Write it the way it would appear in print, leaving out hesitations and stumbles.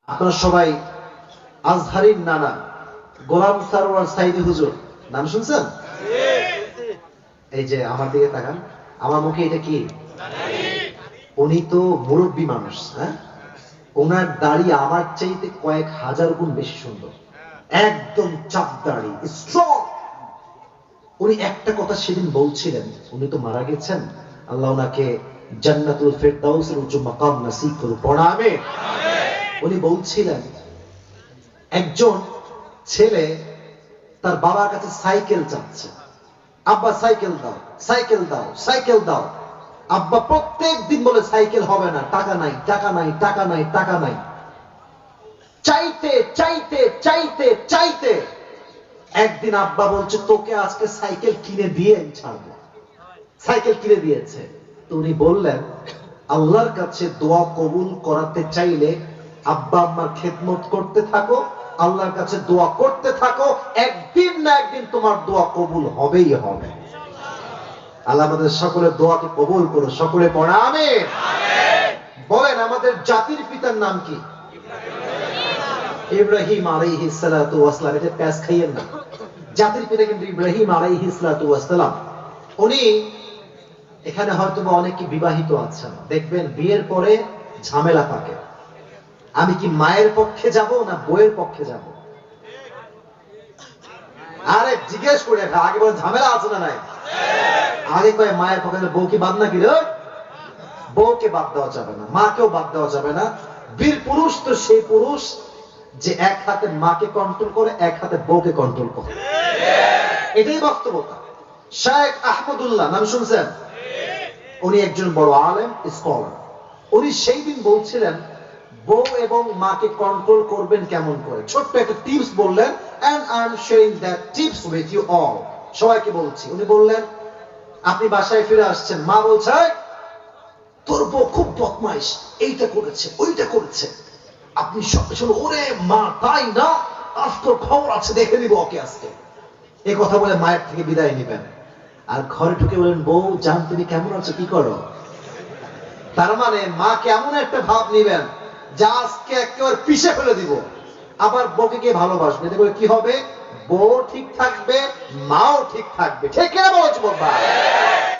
আপনারা সবাই আজহারির নানা গোলাম সারোয়ার সাইদি হুজুর নাম শুনছেন? এই যে আমার দিকে তাকান, আমার মুখে এটা কি? উনি তো মুরব্বী মানুষ, হ্যাঁ? ওনার দাড়ি আমার চাইতে কয়েক হাজার গুণ বেশি সুন্দর, একদম চাপ দাড়ি, স্ট্রং। উনি একটা কথা সেদিন বলছিলেন, উনি তো মারা গেছেন, আল্লাহ ওনাকে জান্নাতুল ফেরদাউসের উচ্চ মাকাম নসিব করুন, পড়া আমিন। উনি বলছিলেন একজন ছেলে তার বাবার কাছে সাইকেল চাচ্ছে, আব্বা সাইকেল দাও, সাইকেল দাও, সাইকেল দাও। আব্বা প্রত্যেক দিন বলে সাইকেল হবে না, টাকা নাই, টাকা নাই, টাকা নাই, টাকা নাই। চাইতে চাইতে চাইতে চাইতে একদিন আব্বা বলছে তোকে আজকে সাইকেল কিনে দিয়ে ছাড়বো। সাইকেল কিনে দিয়েছে। তো উনি বললেন আল্লাহর কাছে দোয়া কবুল করাতে চাইলে আব্বা আম্মার খেদমত করতে থাকো, আল্লাহর কাছে দোয়া করতে থাকো, একদিন না একদিন তোমার দোয়া কবুল হবেই হবে। আল্লাহ আমাদের সকলের দোয়াকে কবুল করো, সকলে পড়া আমিন। বলেন আমাদের জাতির পিতার নাম কি? ইব্রাহিম আলাইহিস সালাতু ওয়াস সালাম। এটা প্যাস খাইয়েন না, জাতির পিতা কিন্তু ইব্রাহিম আলাইহিস সালাতু ওয়াস সালাম। উনি এখানে হয়তো বা অনেকে বিবাহিত আছেন, দেখবেন বিয়ের পরে ঝামেলা থাকে। আমি কি মায়ের পক্ষে যাব না বউয়ের পক্ষে যাব? আরে জিজ্ঞেস করে আগে বলে ঝামেলা আছে না নাই? আগে কয়ে মায়ের পক্ষে, বউ কি বাদ নাকি রে? বউকে বাদ দেওয়া যাবে না, মাকেও বাদ দেওয়া যাবে না। বীর পুরুষ তো সেই পুরুষ যে এক হাতে মাকে কন্ট্রোল করে, এক হাতে বউকে কন্ট্রোল করে। এটাই বাস্তবতা। শেখ আহমদুল্লাহ নাম শুনছেন? উনি একজন বড় আলেম, স্কলার। উনি সেই দিন বলছিলেন বউ এবং মাকে কন্ট্রোল করবেন কেমন করে। ছোট্ট একটা টিপস বললেন, and I am sharing that tips with you all. সবাইকে বলছি। উনি বললেন আপনি বাসায় ফিরে আসছেন, মা বলছে তোর বউ খুব বদমাইশ, এইটা করেছে, ওইটা করেছে। আপনি সঙ্গে সঙ্গে ওরে মা তাই না, আজকে খবর আছে, দেখে নিব ওকে আজকে। এই কথা বলে মায়ের থেকে বিদায় নিবেন। আর ঘরে ঢুকে বলেন বউ জান তুমি কেমন আছো, কি করো? তার মানে মা কেমন একটা ভাব নিবেন যা আজকে একেবারে পিষে ফেলে দিব। আবার বউকে কে ভালোবাসবে, এতে করে কি হবে? বউ ঠিক থাকবে, মাও ঠিক থাকবে। ঠিক কিনা বলছো বাবা?